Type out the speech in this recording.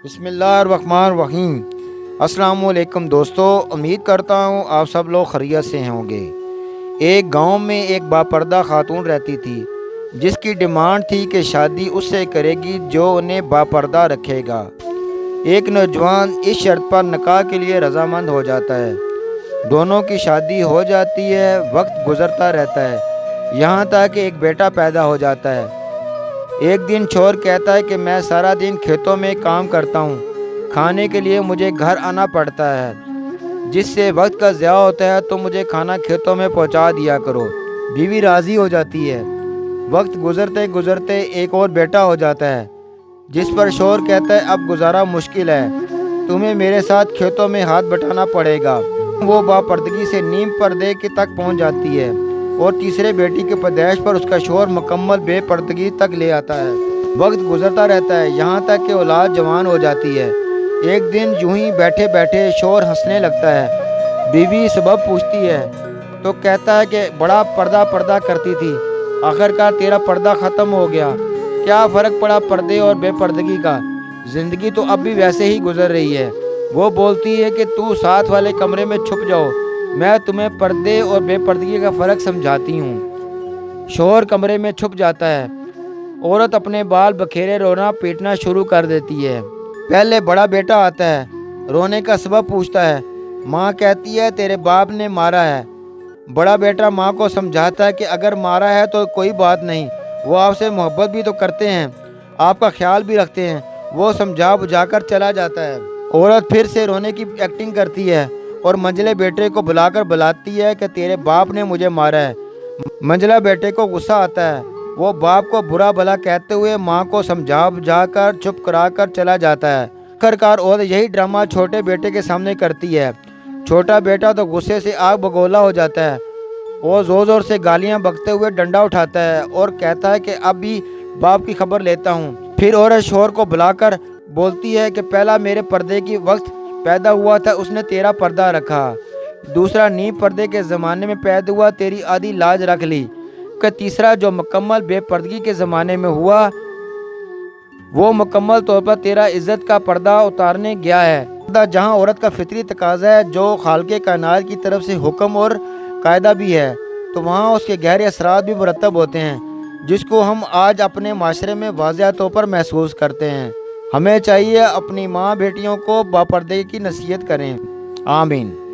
بسم اللہ الرحمن الرحیم۔ السلام علیکم دوستو، امید کرتا ہوں آپ سب لوگ خیریت سے ہوں گے۔ ایک گاؤں میں ایک باپردہ خاتون رہتی تھی جس کی ڈیمانڈ تھی کہ شادی اس سے کرے گی جو انہیں باپردہ رکھے گا۔ ایک نوجوان اس شرط پر نکاح کے لیے رضامند ہو جاتا ہے۔ دونوں کی شادی ہو جاتی ہے، وقت گزرتا رہتا ہے، یہاں تک کہ ایک بیٹا پیدا ہو جاتا ہے۔ ایک دن شوہر کہتا ہے کہ میں سارا دن کھیتوں میں کام کرتا ہوں، کھانے کے لیے مجھے گھر آنا پڑتا ہے، جس سے وقت کا ضیاع ہوتا ہے، تو مجھے کھانا کھیتوں میں پہنچا دیا کرو۔ بیوی راضی ہو جاتی ہے۔ وقت گزرتے گزرتے ایک اور بیٹا ہو جاتا ہے، جس پر شوہر کہتا ہے اب گزارا مشکل ہے، تمہیں میرے ساتھ کھیتوں میں ہاتھ بٹانا پڑے گا۔ وہ باپردگی سے نیم پردے کے تک پہنچ جاتی ہے اور تیسرے بیٹی کے پیدائش پر اس کا شوہر مکمل بے پردگی تک لے آتا ہے۔ وقت گزرتا رہتا ہے، یہاں تک کہ اولاد جوان ہو جاتی ہے۔ ایک دن یوں ہی بیٹھے بیٹھے شوہر ہنسنے لگتا ہے۔ بیوی سبب پوچھتی ہے تو کہتا ہے کہ بڑا پردہ کرتی تھی، آخرکار تیرا پردہ ختم ہو گیا، کیا فرق پڑا پردے اور بے پردگی کا، زندگی تو اب بھی ویسے ہی گزر رہی ہے۔ وہ بولتی ہے کہ تو ساتھ والے کمرے میں چھپ جاؤ، میں تمہیں پردے اور بے پردگی کا فرق سمجھاتی ہوں۔ شوہر کمرے میں چھپ جاتا ہے۔ عورت اپنے بال بکھیرے رونا پیٹنا شروع کر دیتی ہے۔ پہلے بڑا بیٹا آتا ہے، رونے کا سبب پوچھتا ہے۔ ماں کہتی ہے تیرے باپ نے مارا ہے۔ بڑا بیٹا ماں کو سمجھاتا ہے کہ اگر مارا ہے تو کوئی بات نہیں، وہ آپ سے محبت بھی تو کرتے ہیں، آپ کا خیال بھی رکھتے ہیں۔ وہ سمجھا بجھا کر چلا جاتا ہے۔ عورت پھر سے رونے کی ایکٹنگ کرتی ہے اور منجلے بیٹے کو بلا کر بلاتی ہے کہ تیرے باپ نے مجھے مارا ہے۔ منجلہ بیٹے کو غصہ آتا ہے، وہ باپ کو برا بھلا کہتے ہوئے ماں کو سمجھا بجھا کر چپ کرا کر چلا جاتا ہے۔ آخرکار عورت یہی ڈرامہ چھوٹے بیٹے کے سامنے کرتی ہے۔ چھوٹا بیٹا تو غصے سے آگ بگولا ہو جاتا ہے۔ وہ زور زور سے گالیاں بکتے ہوئے ڈنڈا اٹھاتا ہے اور کہتا ہے کہ اب بھی باپ کی خبر لیتا ہوں۔ پھر عورت شوہر کو بلا کر بولتی ہے کہ پہلا میرے پردے کی وقت پیدا ہوا تھا، اس نے تیرا پردہ رکھا، دوسرا نیم پردے کے زمانے میں پیدا ہوا، تیری آدھی لاج رکھ لی، کہ تیسرا جو مکمل بے پردگی کے زمانے میں ہوا وہ مکمل طور پر تیرا عزت کا پردہ اتارنے گیا ہے۔ جہاں عورت کا فطری تقاضا ہے جو خالق کائنات کی طرف سے حکم اور قاعدہ بھی ہے، تو وہاں اس کے گہرے اثرات بھی مرتب ہوتے ہیں، جس کو ہم آج اپنے معاشرے میں واضح طور پر محسوس کرتے ہیں۔ ہمیں چاہیے اپنی ماں بیٹیوں کو باپردگی کی نصیحت کریں۔ آمین۔